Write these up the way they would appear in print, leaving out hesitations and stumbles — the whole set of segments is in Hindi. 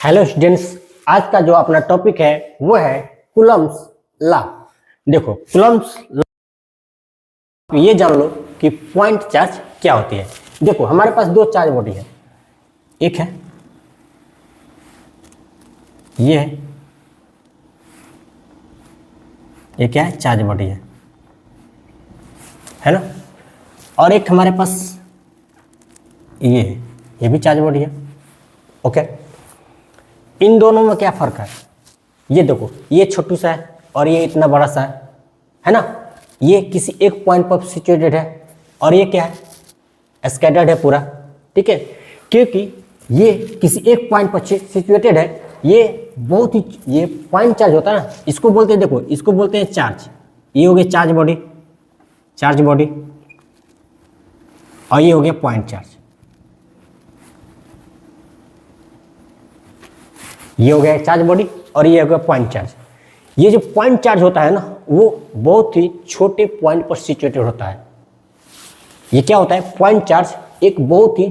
हेलो स्टूडेंट्स, आज का जो अपना टॉपिक है वो है कूलम्ब्स लॉ। देखो कूलम्ब्स लॉ, ये जान लो कि पॉइंट चार्ज क्या होती है। देखो हमारे पास दो चार्ज बॉडी है, एक है ये क्या है चार्ज बॉडी है ना, और एक हमारे पास ये भी चार्ज बॉडी है। ओके, इन दोनों में क्या फर्क है? ये देखो, ये छोटू सा है और ये इतना बड़ा सा है ना। ये किसी एक पॉइंट पर सिचुएटेड है और ये क्या है, स्कैटर्ड है पूरा। ठीक है, क्योंकि ये किसी एक पॉइंट पर सिचुएटेड है। ये बहुत ही, ये पॉइंट चार्ज होता है ना, इसको बोलते हैं, देखो इसको बोलते हैं चार्ज। ये हो गया चार्ज बॉडी, और ये हो गया पॉइंट चार्ज। ये हो गया चार्ज बॉडी और ये हो गया पॉइंट चार्ज। ये जो पॉइंट चार्ज होता है ना, वो बहुत ही छोटे पॉइंट पर सिचुएटेड होता है। ये क्या होता है, पॉइंट चार्ज एक बहुत ही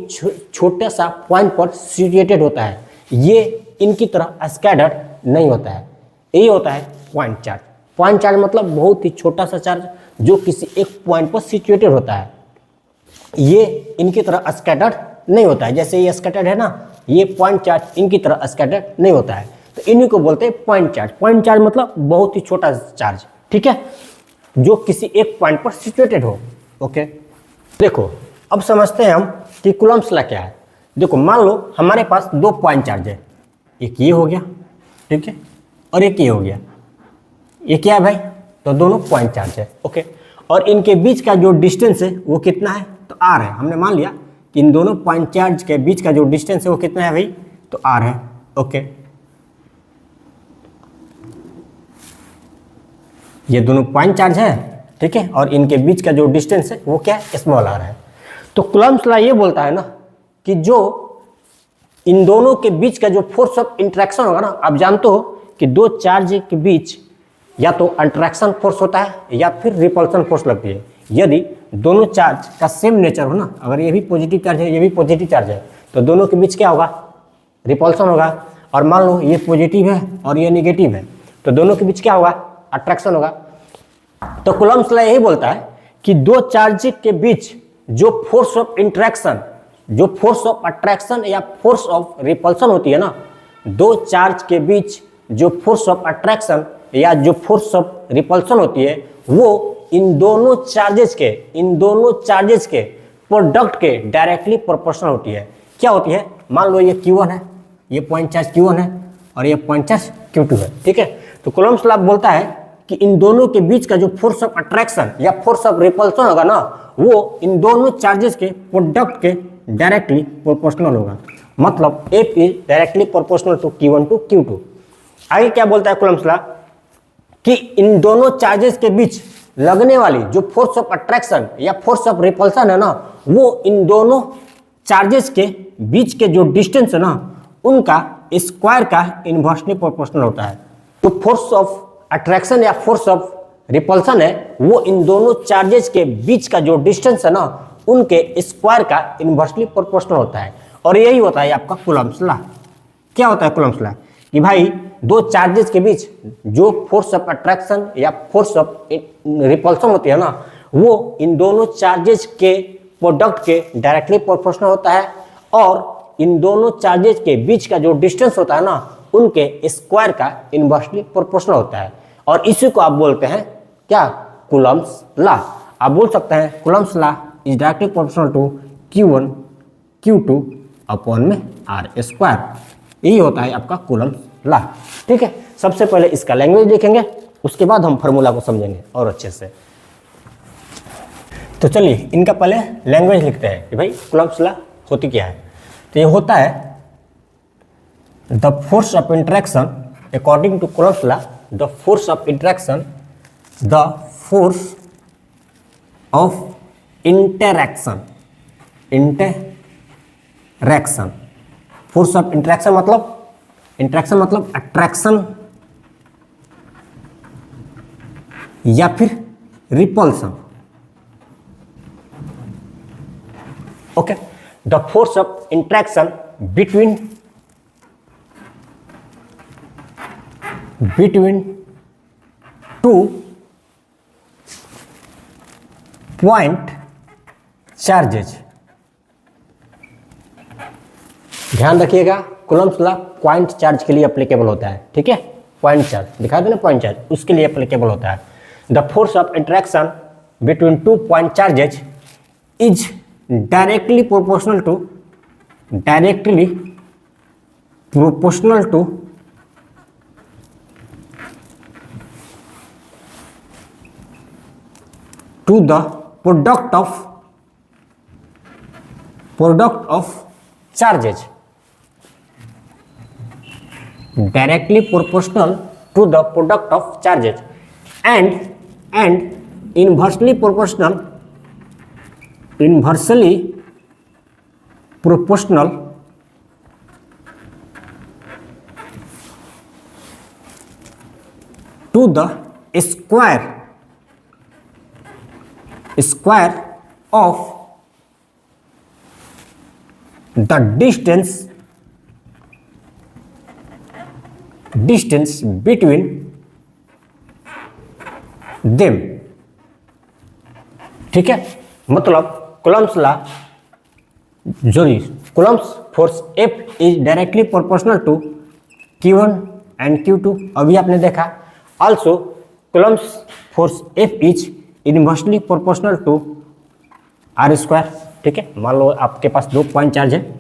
छोटा सा पॉइंट पर सिचुएटेड होता है। ये इनकी तरह स्कैटर्ड नहीं होता है। यही होता है पॉइंट चार्ज। पॉइंट चार्ज मतलब बहुत ही छोटा सा चार्ज जो किसी एक पॉइंट पर सिचुएटेड होता है। ये इनकी तरह स्कैटर्ड नहीं होता है। जैसे ये स्कैटर्ड है ना, ये पॉइंट चार्ज इनकी तरह स्कैटर्ड नहीं होता है, तो इन्हीं को बोलते हैं पॉइंट चार्ज। पॉइंट चार्ज मतलब बहुत ही छोटा चार्ज, ठीक है, जो किसी एक पॉइंट पर सिचुएटेड हो। ओके, देखो अब समझते हैं हम कि कूलम्ब्स लॉ क्या है। देखो मान लो हमारे पास दो पॉइंट चार्ज है, एक ये हो गया, ठीक है, और एक ये हो गया। ये क्या है भाई, तो दोनों पॉइंट चार्ज है। ओके, और इनके बीच का जो डिस्टेंस है वो कितना है, तो आर है। हमने मान लिया कि इन दोनों पॉइंट चार्ज के बीच का जो डिस्टेंस है वो कितना है भाई, तो आर है। ओके, ये दोनों पॉइंट चार्ज है, ठीक है, और इनके बीच का जो डिस्टेंस है वो क्या है, स्मॉल आर है। तो कूलम्ब्स लॉ ये बोलता है ना कि जो इन दोनों के बीच का जो फोर्स ऑफ इंटरेक्शन होगा ना, आप जानते हो कि दो चार्ज के बीच या तो अट्रैक्शन फोर्स होता है या फिर रिपल्सन फोर्स लगती है। यदि दोनों चार्ज का सेम नेचर हो ना, अगर ये भी पॉजिटिव चार्ज है ये भी पॉजिटिव चार्ज है, तो दोनों के बीच क्या होगा, रिपल्सन होगा। और मान लो ये पॉजिटिव है और ये नेगेटिव है, तो दोनों के बीच क्या होगा, अट्रैक्शन होगा। तो कूलम्ब्स लॉ यही बोलता है कि दो चार्ज के बीच जो फोर्स ऑफ इंटरेक्शन, जो फोर्स ऑफ अट्रैक्शन या फोर्स ऑफ रिपल्सन होती है ना, दो चार्ज के बीच जो फोर्स ऑफ अट्रैक्शन या जो फोर्स ऑफ रिपल्सन होती है, वो इन दोनों चार्जेस के प्रोडक्ट के डायरेक्टली प्रोपोर्शनल होती है। क्या होती है, मान लो ये Q1 है, ये पॉइंट चार्ज Q1 है और ये पॉइंट चार्ज Q2 है, ठीक है। तो कूलम्ब्स लॉ बोलता है कि इन दोनों के बीच का जो फोर्स ऑफ अट्रैक्शन या फोर्स ऑफ रिपल्सन होगा ना, वो इन दोनों चार्जेस के प्रोडक्ट के डायरेक्टली प्रोपोर्शनल होगा। मतलब F is directly proportional to Q1 to Q2। आगे क्या बोलता है कूलम्ब्स लॉ कि इन दोनों चार्जेस के बीच लगने वाली जो फोर्स ऑफ अट्रैक्शन या फोर्स ऑफ रिपल्सन है ना, वो इन दोनों चार्जेस के बीच के जो डिस्टेंस है ना, उनका स्क्वायर का इनवर्सली प्रोपोर्शनल होता है। तो फोर्स ऑफ अट्रैक्शन या फोर्स ऑफ रिपल्सन है, वो इन दोनों चार्जेस के बीच का जो डिस्टेंस है ना, उनके स्क्वायर का इनवर्सली प्रोपोर्शनल होता है। और यही होता है आपका कूलम्ब्स लॉ। क्या होता है कूलम्ब्स लॉ कि भाई दो चार्जेस के बीच जो फोर्स ऑफ अट्रैक्शन या फोर्स ऑफ रिपल्सन होती है ना, वो इन दोनों चार्जेस के प्रोडक्ट के डायरेक्टली प्रोपोर्शनल होता है। और इन दोनों चार्जेस के बीच का जो डिस्टेंस होता है ना, उनके स्क्वायर का इनवर्सली प्रोपोर्शनल होता है। और इसी को आप बोलते हैं क्या, कूलम्ब्स लॉ। आप बोल सकते हैं Coulomb's law is directly proportional to Q1 Q2 upon में आर स्क्वायर। यही होता है आपका कूलम्ब्स लॉ, ठीक है। सबसे पहले इसका लैंग्वेज देखेंगे, उसके बाद हम फार्मूला को समझेंगे और अच्छे से। तो चलिए इनका पहले लैंग्वेज लिखते हैं कि भाई कूलम्ब्स लॉ होती क्या है। तो ये होता है the force of interaction according to Coulomb's law, the force of interaction, the force of interaction, force of interaction मतलब अट्रैक्शन या फिर repulsion. Okay, the force of interaction between between two point charges. ध्यान रखिएगा, कूलम्ब्स लॉ पॉइंट चार्ज के लिए एप्लीकेबल होता है, ठीक है। पॉइंट चार्ज दिखा दो ना, पॉइंट चार्ज उसके लिए एप्लीकेबल होता है। The force of interaction between two point charges is directly proportional to the product of charges, directly proportional to the product of charges and inversely proportional to the square of the distance between them, ठीक है। मतलब कूलम्ब्स लॉ जो Coulomb's force F is directly proportional to Q1 and Q2, अभी आपने देखा। Also Coulomb's force F is inversely proportional to R², ठीक है। मान लो आपके पास दो पॉइंट चार्ज है,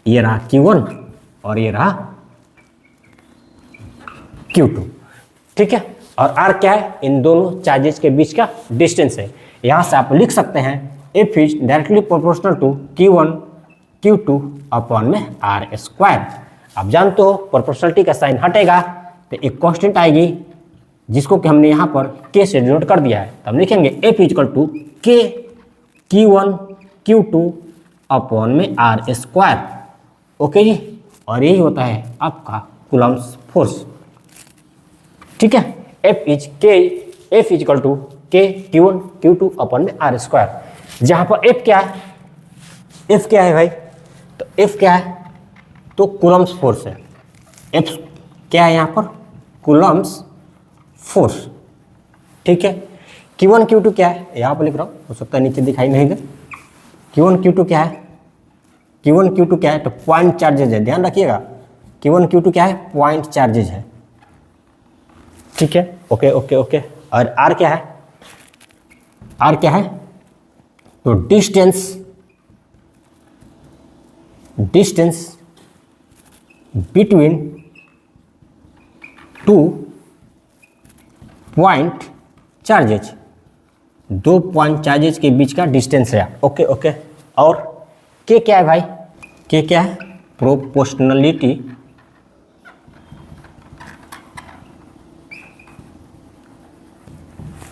ये रहा Q1 और ये रहा Q2, ठीक है। और R क्या है? इन दोनों चार्जेस के बीच का डिस्टेंस है। यहां से आप लिख सकते हैं F is directly proportional to Q1 Q2 upon में R²। आप जानते हो प्रोपोर्शनलिटी का साइन हटेगा तो एक कांस्टेंट आएगी जिसको कि हमने यहाँ पर K से डिनोट कर दिया है। तो हम लिखेंगे F equal to K Q1 Q2 upon में R²। ओके जी, और यही होता है आपका कूलम्ब्स फोर्स, ठीक है। F equal to K Q1 Q2 upon में R²। जहां पर F क्या है? F क्या है भाई? तो F क्या है? तो कूलम्ब्स फोर्स है। F क्या है यहाँ पर? कूलम्ब्स फोर्स, ठीक है। Q1 Q2 क्या है? यहाँ पर लिख रहा हूँ, हो सकता है नीचे दिखाई नहीं दे। Q1 Q2 क्या है? Q1 Q2 क्या है? तो पॉइंट चार्जेज है, ध्यान रखिएगा। Q1 Q2 क्या है? पॉइंट चार्जेज है, ठीक है। Okay okay okay. और R क्या है? R क्या है? तो distance between two point charges, दो पॉइंट चार्जेज के बीच का डिस्टेंस है। Okay okay. और K क्या है भाई? K क्या है? प्रोपोर्शनलिटी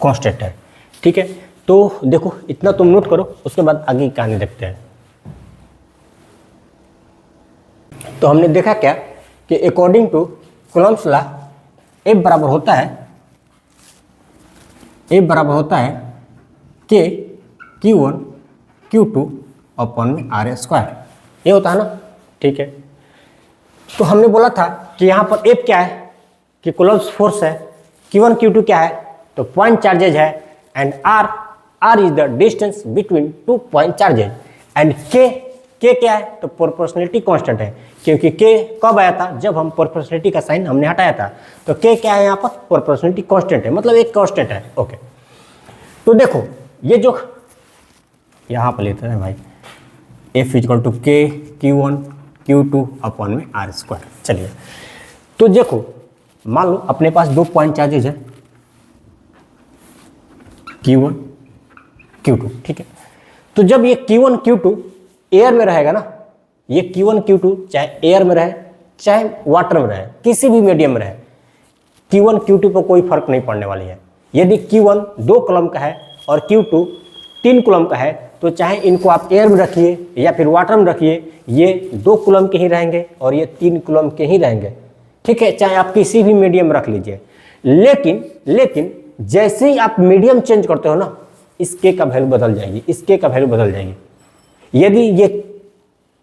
कांस्टेंट है, ठीक है। तो देखो इतना तुम नोट करो, उसके बाद आगे की कहानी देखते हैं। तो हमने देखा क्या कि according to Coulomb's law F बराबर होता है K Q1 Q2 अपॉन में R², ये होता है ना, ठीक है। तो हमने बोला था कि यहाँ पर F क्या है कि कूलम्ब्स फोर्स है, Q1 Q2 क्या है? तो पॉइंट चार्जेज है, and R is the distance between two point charges, and K क्या है? तो प्रोपोर्शनलिटी कांस्टेंट है, क्योंकि K कब आया था? जब हम प्रोपोर्शनलिटी का साइन हमने हटाया था। तो K क्या है यहाँ पर? प्रोपोर्शनलिटी कांस्टेंट है, मतलब एक कांस्टेंट है। ओके, तो देखो ये जो यहाँ पर लेते हैं भाई, F equal to K Q1 Q2 upon में R²। चलिए तो देखो, मान लो अपने पास दो पॉइंट चार्जेज है Q1 Q2, ठीक है। तो जब ये Q1 Q2 एयर में रहेगा ना, ये Q1 Q2 चाहे एयर में रहे चाहे वाटर में रहे, किसी भी मीडियम में रहे, Q1 Q2 पर कोई फर्क नहीं पड़ने वाली है। यदि Q1 2 कूलम्ब का है और Q2 3 कूलम्ब का है, तो चाहे इनको आप एयर में रखिए या फिर वाटर में रखिए, ये 2 कूलम्ब के ही रहेंगे और ये 3 कूलम्ब के ही रहेंगे, ठीक है। चाहे आप किसी भी मीडियम में रख लीजिए, लेकिन जैसे ही आप मीडियम चेंज करते हो ना, इस K का वैल्यू बदल जाएगी, इस K का वैल्यू बदल जाएगी। यदि ये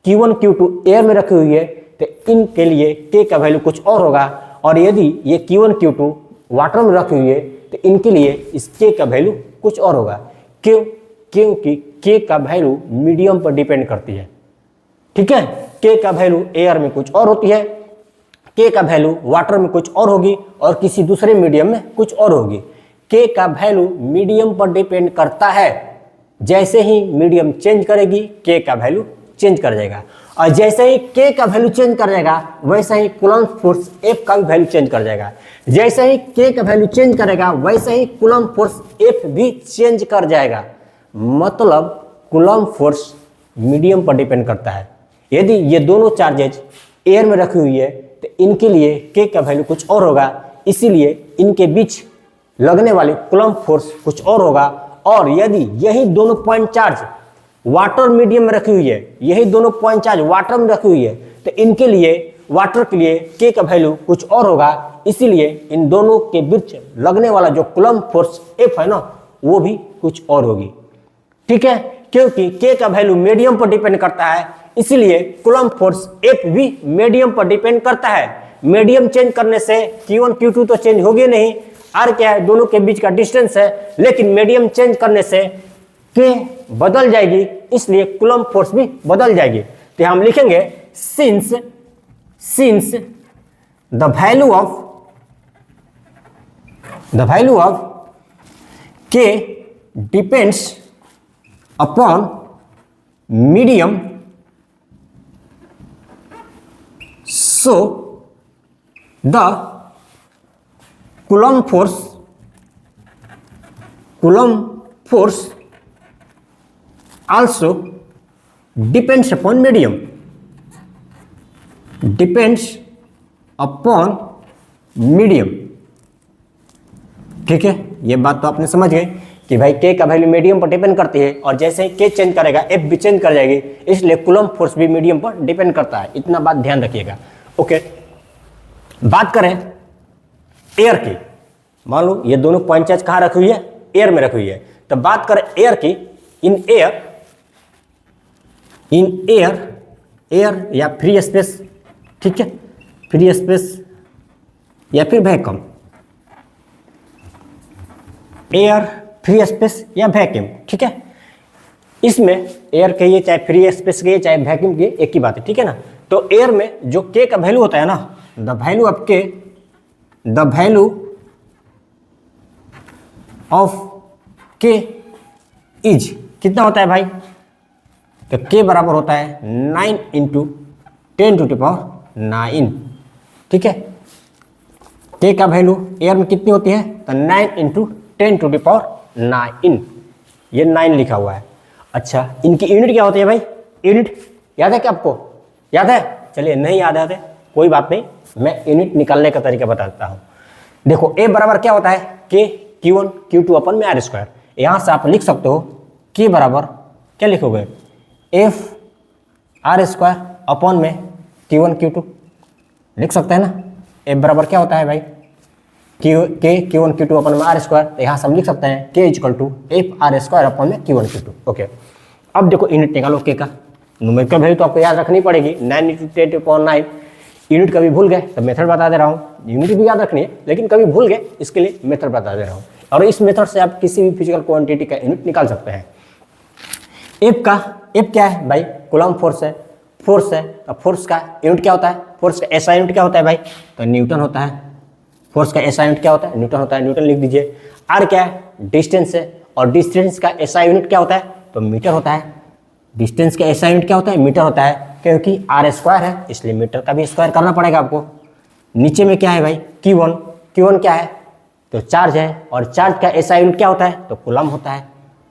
Q1 Q2 एयर में रखी हुई है तो इनके लिए K का वैल्यू कुछ और होगा, और यदि ये Q1 Q2 वाटर में रखी हुई है तो इनके लिए इस K का वैल्यू कुछ और होगा। क्यों? क्योंकि K का वैल्यू मीडियम पर डिपेंड करती है। ठीक है, K का वैल्यू एयर में कुछ और होती है, K का वैल्यू वाटर में कुछ और होगी और किसी दूसरे मीडियम में कुछ और होगी। K का वैल्यू मीडियम पर डिपेंड करता है। जैसे ही मीडियम चेंज करेगी K का वैल्यू चेंज कर जाएगा, और जैसे ही K का वैल्यू चेंज कर जाएगा वैसे ही कूलम्ब फोर्स F का भी वैल्यू चेंज कर जाएगा। जैसे ही K का वैल्यू चेंज करेगा वैसे ही कूलम्ब फोर्स F भी चेंज कर जाएगा। मतलब कूलम्ब फोर्स मीडियम पर डिपेंड करता है। यदि ये दोनों चार्जेज एयर में रखी हुई है तो इनके लिए K का वैल्यू कुछ और होगा, इसीलिए इनके बीच लगने वाली कूलम्ब फोर्स कुछ और होगा। और यदि यही दोनों पॉइंट चार्ज वाटर मीडियम में रखी हुई है, यही दोनों पॉइंट चार्ज वाटर में रखी हुई है, तो इनके लिए वाटर के लिए K का वैल्यू कुछ और होगा, इसीलिए इन दोनों के बीच लगने वाला जो कूलम्ब फोर्स F है ना, वो भी कुछ और होगी। ठीक है, क्योंकि K का वैल्यू मीडियम पर डिपेंड करता है, इसीलिए कूलम्ब फोर्स F भी मीडियम पर डिपेंड करता है। मीडियम चेंज करने से Q1 Q2 तो चेंज होगी नहीं, R क्या है, दोनों के बीच का डिस्टेंस है, लेकिन मीडियम चेंज करने से K बदल जाएगी, इसलिए कूलम्ब फोर्स भी बदल जाएगी। तो हम लिखेंगे since the value of K depends upon medium, so the Coulomb force also depends upon medium, ठीक है, ये बात तो आपने समझ गए कि भाई K का वैल्यू मीडियम पर डिपेंड करती है, और जैसे ही K चेंज करेगा F भी चेंज कर जाएगी, इसलिए कूलम्ब फोर्स भी मीडियम पर डिपेंड करता है। इतना बात ध्यान रखिएगा। ओके, बात करें एयर की। मान लो ये दोनों पॉइंट चार्ज कहाँ रखी हुई है, एयर में रखी हुई है। तो बात करें एयर की, इन एयर या फ्री स्पेस, ठीक है, फ्री स्पेस या फिर वैक्यूम, एयर, फ्री स्पेस या वैक्यूम, ठीक है। इसमें एयर कहिए चाहे फ्री स्पेस कहिए चाहे वैक्यूम कहिए, एक ही बात है, ठीक है ना। तो एयर में जो K का वैल्यू होता है ना, the value of K is कितना होता है भाई, तो K बराबर होता है 9 × 10⁹, ठीक है। K का वैल्यू एयर में कितनी होती है, तो 9 × 10⁹, ये 9 लिखा हुआ है। अच्छा, इनकी यूनिट क्या होती है भाई, यूनिट याद है क्या आपको, याद है? चलिए, नहीं याद है कोई बात नहीं, मैं यूनिट निकालने का तरीका बताता हूँ। देखो A बराबर क्या होता है, K Q1 Q2 अपन में R²। यहाँ से आप लिख सकते हो K बराबर क्या लिखोगे, F R² अपन में Q1 Q2 लिख सकते हैं ना। F बराबर क्या होता है भाई, K Q1 Q2 अपन में R², तो यहाँ से हम लिख सकते हैं K = F R² अपन में Q1 Q2। ओके, अब देखो यूनिट निकालो K का। न्यूमेरिकल वैल्यू तो आपको याद रखनी पड़ेगी, 9 × 10⁹। यूनिट कभी भूल गए तो मेथड बता दे रहा हूँ, यूनिट भी याद रखनी है, लेकिन कभी भूल गए इसके लिए मेथड बता दे रहा हूँ। और इस मेथड से आप किसी भी फिजिकल क्वांटिटी का यूनिट निकाल सकते हैं। F क्या है भाई, कूलम्ब फोर्स है, तो फोर्स का यूनिट क्या होता है, फोर्स का SI यूनिट क्या होता है भाई, तो न्यूटन होता है। फोर्स का SI यूनिट क्या होता है, न्यूटन होता है, न्यूटन लिख दीजिए। R क्या है, डिस्टेंस है, और डिस्टेंस का SI यूनिट क्या होता है, तो मीटर होता है। डिस्टेंस का SI यूनिट क्या होता है, मीटर होता है, क्योंकि R² है इसलिए मीटर का भी स्क्वायर करना पड़ेगा आपको। नीचे में क्या है भाई, Q1 क्या है, तो चार्ज है, और चार्ज का SI यूनिट क्या होता है, तो कूलम्ब होता है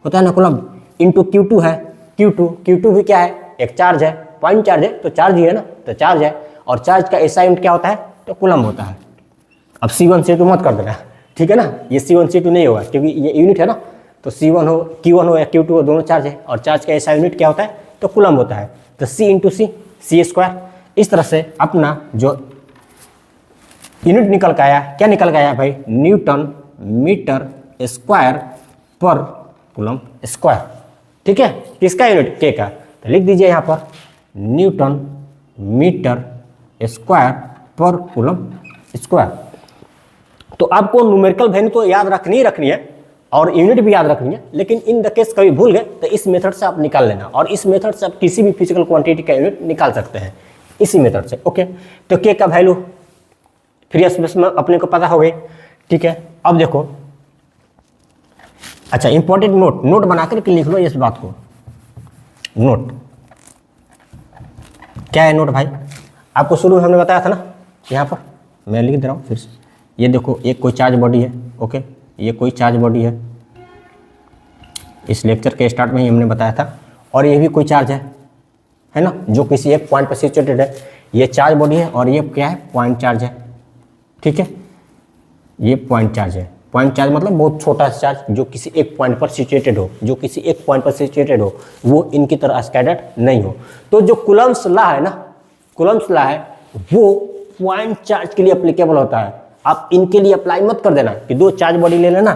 ना कूलम्ब, इंटू Q2 है, Q2 भी क्या है, एक चार्ज है, पॉइंट चार्ज है तो चार्ज ही है ना, तो चार्ज है, और चार्ज का SI यूनिट क्या होता है, तो कूलम्ब होता है। अब C1 C2 मत कर देना, ठीक है ना, ये C1 C2 नहीं होगा क्योंकि ये यूनिट है ना, तो C1 हो Q1 हो या Q2 हो, दोनों चार्ज है, और चार्ज का SI यूनिट क्या होता है, तो कूलम्ब होता है। तो C × C² इस तरह से अपना जो यूनिट निकल के आया, क्या निकल के आया भाई, न्यूटन मीटर स्क्वायर पर कूलम्ब स्क्वायर, ठीक है। किसका यूनिट, K का, तो लिख दीजिए यहाँ पर न्यूटन मीटर स्क्वायर पर कूलम्ब स्क्वायर। तो आपको न्यूमेरिकल वैल्यू तो याद रखनी है और यूनिट भी याद रखनी है, लेकिन इन द केस कभी भूल गए तो इस मेथड से आप निकाल लेना, और इस मेथड से आप किसी भी फिजिकल क्वांटिटी का यूनिट निकाल सकते हैं इसी मेथड से। ओके, तो के का वैल्यू फ्री स्पेस में अपने को पता हो गई, ठीक है। अब देखो, अच्छा इंपॉर्टेंट नोट बना करके लिख लो इस बात को। नोट क्या है नोट भाई? आपको शुरू में हमने बताया था ना, यहाँ पर मैं लिख दे रहा हूँ फिर से। ये देखो, एक कोई चार्ज बॉडी है, ओके, ये कोई चार्ज बॉडी है, इस लेक्चर के स्टार्ट में ही हमने बताया था। और ये भी कोई चार्ज है ना, जो किसी एक पॉइंट पर सिचुएटेड है। ये चार्ज बॉडी है और ये क्या है? पॉइंट चार्ज है, ठीक है। ये पॉइंट चार्ज है। पॉइंट चार्ज मतलब बहुत छोटा सा चार्ज जो किसी एक पॉइंट पर सिचुएटेड हो, जो किसी एक पॉइंट पर सिचुएटेड हो, वो इनकी तरह स्कैटर्ड नहीं हो। तो जो कूलम्ब्स लॉ है ना, कूलम्ब्स लॉ है वो पॉइंट चार्ज के लिए एप्लीकेबल होता है। आप इनके लिए अप्लाई मत कर देना कि दो चार्ज बॉडी ले लेना,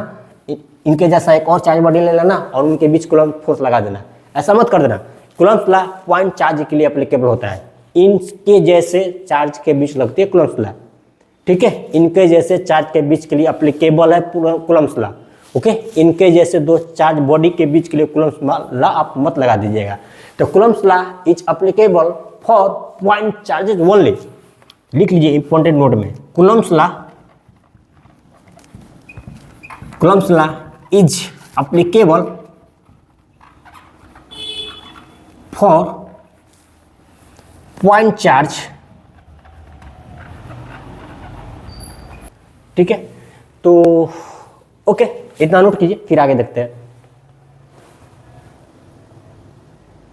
इनके जैसा एक और चार्ज बॉडी ले लेना और उनके बीच कूलम्ब फोर्स लगा देना, ऐसा मत कर देना। कूलम्ब्स लॉ पॉइंट चार्ज के लिए एप्लीकेबल होता है। इनके जैसे चार्ज के बीच लगती है कूलम्ब्स लॉ, ठीक है। इनके जैसे चार्ज के बीच के लिए एप्लीकेबल है कूलम्ब्स लॉ, ओके। इनके जैसे दो चार्ज बॉडी के बीच के लिए कूलम्ब्स लॉ आप मत लगा दीजिएगा। तो Coulomb's law is applicable for point charges only. लिख लीजिए इंपॉर्टेंट नोट में, Coulomb's law is applicable for point charge, ठीक है। तो ओके, इतना नोट कीजिए, फिर आगे देखते हैं।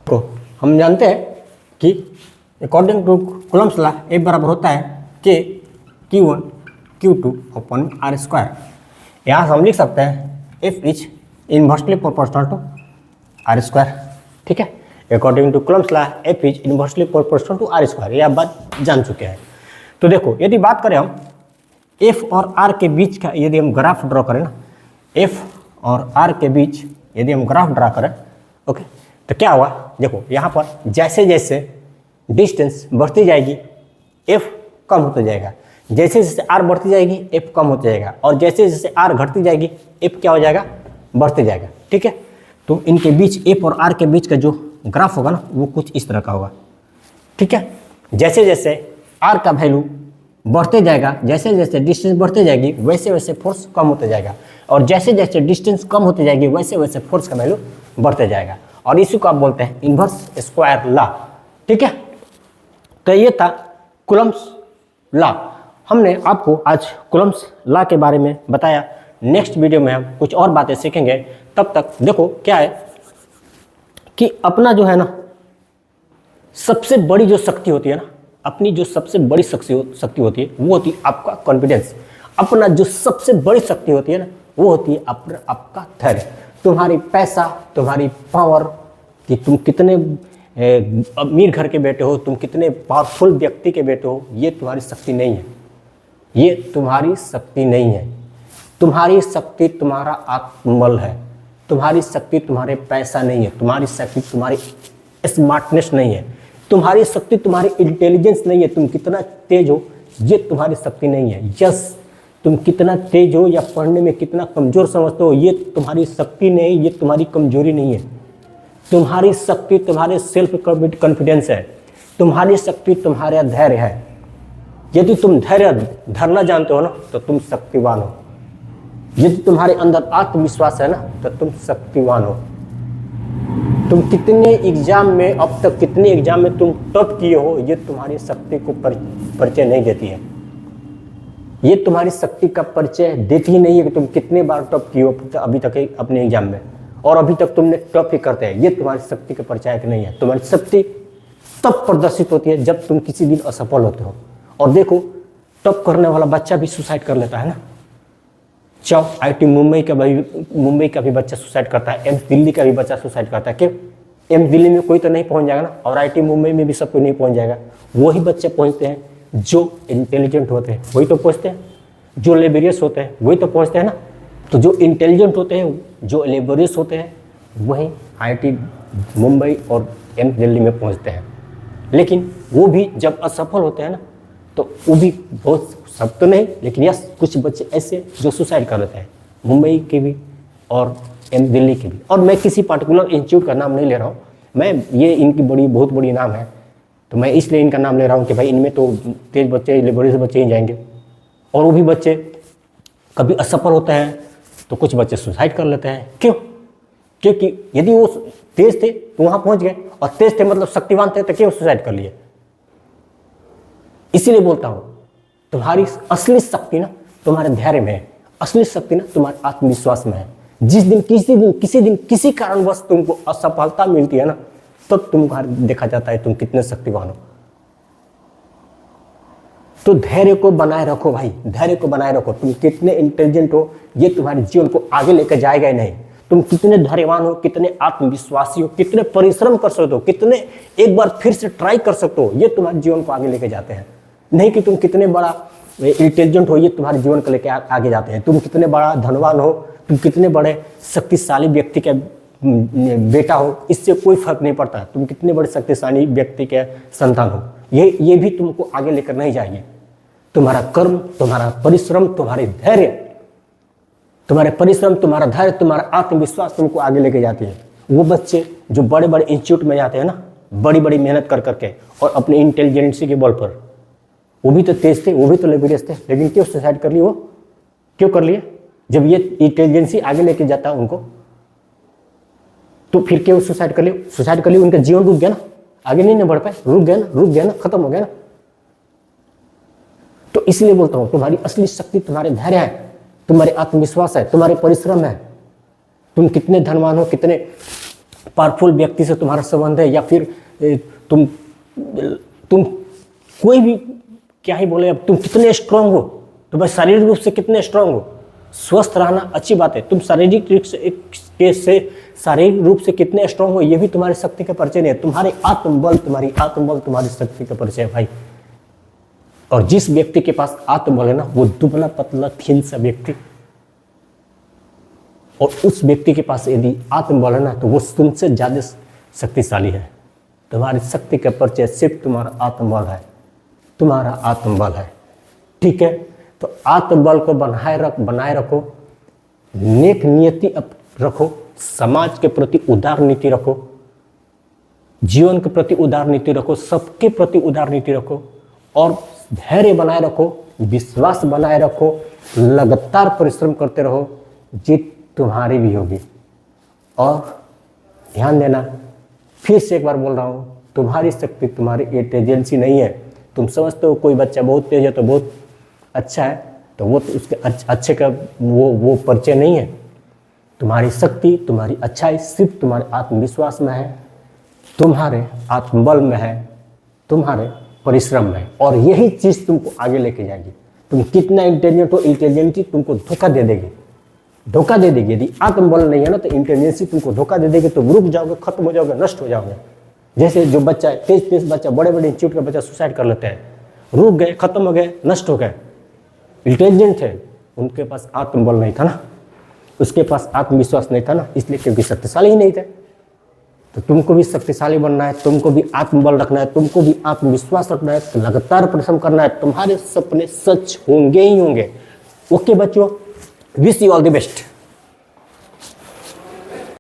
तो हम जानते हैं कि according to Coulomb's law F बराबर होता है K Q1 Q2 upon R square. यहाँ से हम लिख सकते हैं F is inversely proportional to R square, ठीक है। According to Coulomb's law F is inversely proportional to R square, ये आप बात जान चुके हैं। तो देखो, यदि बात करें हम F और R के बीच का, यदि हम ग्राफ ड्रॉ करें ना, F और R के बीच यदि हम ग्राफ ड्रा करें, ओके, तो क्या हुआ? देखो यहाँ पर जैसे जैसे डिस्टेंस बढ़ती जाएगी F कम होता जाएगा, जैसे जैसे R बढ़ती जाएगी F कम होता जाएगा, और जैसे जैसे R घटती जाएगी F क्या हो जाएगा? बढ़ते जाएगा, ठीक है। तो इनके बीच F और R के बीच का जो ग्राफ होगा ना, वो कुछ इस तरह का होगा, ठीक है। जैसे जैसे R का वैल्यू बढ़ते जाएगा, जैसे जैसे डिस्टेंस बढ़ते जाएगी वैसे वैसे फोर्स कम होते जाएगा, और जैसे जैसे डिस्टेंस कम होते जाएगी वैसे वैसे फोर्स का वैल्यू बढ़ते जाएगा, और इसी को आप बोलते हैं इन्वर्स स्क्वायर लॉ, ठीक है। तो ये था कूलम्ब्स लॉ। हमने आपको आज कूलम्ब्स लॉ के बारे में बताया। नेक्स्ट वीडियो में हम कुछ और बातें सीखेंगे। तब तक देखो क्या है कि अपना जो है ना सबसे बड़ी जो शक्ति होती है ना, अपनी जो सबसे बड़ी शक्ति होती है वो होती है आपका कॉन्फिडेंस। अपना जो सबसे बड़ी शक्ति होती है ना, वो होती है आपका धैर्य। तुम्हारी पैसा, तुम्हारी पावर, कि तुम कितने अमीर घर के बेटे हो, तुम कितने पावरफुल व्यक्ति के बेटे हो, ये तुम्हारी शक्ति नहीं है। ये तुम्हारी शक्ति नहीं है। तुम्हारी शक्ति तुम्हारा आत्मबल है। तुम्हारी शक्ति तुम्हारे पैसा नहीं है। तुम्हारी शक्ति तुम्हारी स्मार्टनेस नहीं है। तुम्हारी शक्ति तुम्हारी इंटेलिजेंस नहीं है। तुम कितना तेज हो, ये तुम्हारी शक्ति नहीं है। यस, तुम कितना तेज हो या पढ़ने में कितना कमज़ोर समझते हो, ये तुम्हारी शक्ति नहीं, ये तुम्हारी कमजोरी नहीं है। तुम्हारी शक्ति तुम्हारे सेल्फ कॉन्फिडेंस है। तुम्हारी शक्ति तुम्हारा धैर्य है। यदि तुम धैर्य धरना जानते हो ना, तो तुम शक्तिवान हो। यदि तुम्हारे अंदर आत्मविश्वास है ना, तो तुम शक्तिवान हो। तुम कितने एग्जाम में, अब तक कितने एग्जाम में तुम टॉप किए हो, ये तुम्हारी शक्ति को परिचय नहीं देती है। ये तुम्हारी शक्ति का परिचय देती ही नहीं है कि तुम कितने बार टॉप किए हो अभी तक अपने एग्जाम में, और अभी तक तुमने टॉप ही करते हैं। ये तुम्हारी शक्ति का परिचय नहीं है। तुम्हारी शक्ति तब प्रदर्शित होती है जब तुम किसी दिन असफल होते हो। और देखो, टॉप करने वाला बच्चा भी सुसाइड कर लेता है ना। चाहो IIT मुंबई का भी बच्चा सुसाइड करता है, एम्स दिल्ली का भी बच्चा सुसाइड करता है। क्यों? एम्स दिल्ली में कोई तो नहीं पहुंच जाएगा ना, और IIT मुंबई में भी सब कोई नहीं पहुंच जाएगा। वही बच्चे पहुंचते हैं जो इंटेलिजेंट होते हैं, वही तो पहुंचते हैं। जो लेबोरियस होते हैं वही तो पहुंचते हैं ना। तो जो इंटेलिजेंट होते हैं, जो लेबोरियस होते हैं, वही IIT मुंबई और एम्स दिल्ली में पहुंचते हैं। लेकिन वो भी जब असफल होते हैं ना, तो वो भी बहुत, सब तो नहीं, लेकिन यस कुछ बच्चे ऐसे जो सुसाइड कर लेते हैं, मुंबई के भी और दिल्ली के भी। और मैं किसी पर्टिकुलर इंस्टीट्यूट का नाम नहीं ले रहा हूँ, मैं ये इनकी बहुत बड़ी नाम है, तो मैं इसलिए इनका नाम ले रहा हूँ कि भाई इनमें तो तेज बच्चे, लेबोरेटरी से बच्चे ही जाएंगे। और वो भी बच्चे कभी असफल होते हैं तो कुछ बच्चे सुसाइड कर लेते हैं। क्यों? क्योंकि यदि वो तेज थे तो वहाँ पहुँच गए, और तेज थे मतलब शक्तिवान थे तो क्यों सुसाइड कर लिए? इसीलिए बोलता हूँ तुम्हारी असली शक्ति ना तुम्हारे धैर्य में है, असली शक्ति ना तुम्हारे आत्मविश्वास में है। जिस दिन किसी दिन किसी कारणवश तुमको असफलता मिलती है ना, तब तुमको देखा जाता है तुम कितने शक्तिवान हो। तो धैर्य को बनाए रखो भाई, धैर्य को बनाए रखो। तुम कितने इंटेलिजेंट हो ये तुम्हारे जीवन को आगे लेकर जाएगा ही नहीं। तुम कितने धैर्यवान हो, कितने आत्मविश्वासी हो, कितने परिश्रम कर सकते हो, कितने एक बार फिर से ट्राई कर सकते हो, ये तुम्हारे जीवन को आगे लेके जाते हैं। नहीं कि तुम कितने बड़ा इंटेलिजेंट हो ये तुम्हारे जीवन को लेकर आगे जाते हैं। तुम कितने बड़ा धनवान हो, तुम कितने बड़े शक्तिशाली व्यक्ति के बेटा हो, इससे कोई फर्क नहीं पड़ता। तुम कितने बड़े शक्तिशाली व्यक्ति के संतान हो, ये भी तुमको आगे लेकर नहीं जाएंगे। तुम्हारा कर्म, तुम्हारा परिश्रम, तुम्हारे धैर्य, तुम्हारे परिश्रम, तुम्हारा धैर्य, तुम्हारा आत्मविश्वास तुमको आगे लेके जाती है। वो बच्चे जो बड़े बड़े इंस्टीट्यूट में जाते हैं ना, बड़ी बड़ी मेहनत कर करके और अपने इंटेलिजेंसी के बल पर, वो भी तो तेज थे, वो भी तो लेबोरियस थे, लेकिन क्यों सुसाइड कर लिए? वो क्यों कर लिए? जब ये इंटेलिजेंसी आगे लेके जाता है उनको, तो फिर क्यों सुसाइड कर लिए? सुसाइड कर लिए, उनका जीवन रुक गया ना, आगे नहीं बढ़ पाए, रुक गया ना, खत्म हो गया ना। तो इसलिए बोलता हूं तुम्हारी असली शक्ति तुम्हारे धैर्य है, तुम्हारे आत्मविश्वास है, तुम्हारे परिश्रम है। तुम कितने धनवान हो, कितने पावरफुल व्यक्ति से तुम्हारा संबंध है, या फिर तुम कोई भी क्या ही बोले, अब तुम कितने स्ट्रांग हो, तुम शारीरिक रूप से कितने स्ट्रांग हो। स्वस्थ रहना अच्छी बात है, तुम शारीरिक रूप से कितने स्ट्रांग हो ये भी तुम्हारी शक्ति का परिचय नहीं है। तुम्हारी आत्मबल तुम्हारी शक्ति का परिचय है भाई। और जिस व्यक्ति के पास आत्मबल है ना, वो दुबला पतला थीन सा व्यक्ति, और उस व्यक्ति के पास यदि आत्मबल है ना, तो वो तुमसे ज्यादा शक्तिशाली है। तुम्हारी शक्ति का परिचय सिर्फ तुम्हारा आत्मबल है, ठीक है? तो आत्मबल को बनाए रखो, नेक नियति रखो, समाज के प्रति उदार नीति रखो, जीवन के प्रति उदार नीति रखो, सबके प्रति उदार नीति रखो, और धैर्य बनाए रखो, विश्वास बनाए रखो, लगातार परिश्रम करते रहो, जीत तुम्हारी भी होगी। और ध्यान देना, फिर से एक बार बोल रहा हूँ, तुम्हारी शक्ति तुम्हारी इंटेलिजेंसी नहीं है। तुम समझते हो कोई बच्चा बहुत तेज है तो बहुत अच्छा है, तो वो तो उसके अच्छे का वो परिचय नहीं है। तुम्हारी शक्ति, तुम्हारी अच्छाई सिर्फ तुम्हारे आत्मविश्वास में है, तुम्हारे आत्मबल में है, तुम्हारे परिश्रम में है, और यही चीज़ तुमको आगे लेके जाएगी। तुम कितना इंटेलिजेंट हो, इंटेलिजेंसी तुमको धोखा दे देगी। यदि आत्मबल नहीं है ना, तो इंटेलिजेंसी तुमको धोखा दे देगी, तुम रुक जाओगे, खत्म हो जाओगे, नष्ट हो जाओगे। जैसे जो बच्चा तेज बच्चा, बड़े इंस्टीट्यूट का बच्चा सुसाइड कर लेते हैं, रुक गए, खत्म हो गए, नष्ट हो गए। इंटेलिजेंट थे, उनके पास आत्मबल नहीं था ना, उसके पास आत्मविश्वास नहीं था ना, इसलिए क्योंकि शक्तिशाली ही नहीं थे। तो तुमको भी शक्तिशाली बनना है, तुमको भी आत्मबल रखना है, तुमको भी आत्मविश्वास रखना है, तो लगातार परिश्रम करना है। तुम्हारे सपने सच होंगे ही होंगे। ओके बच्चों, wish you all the best.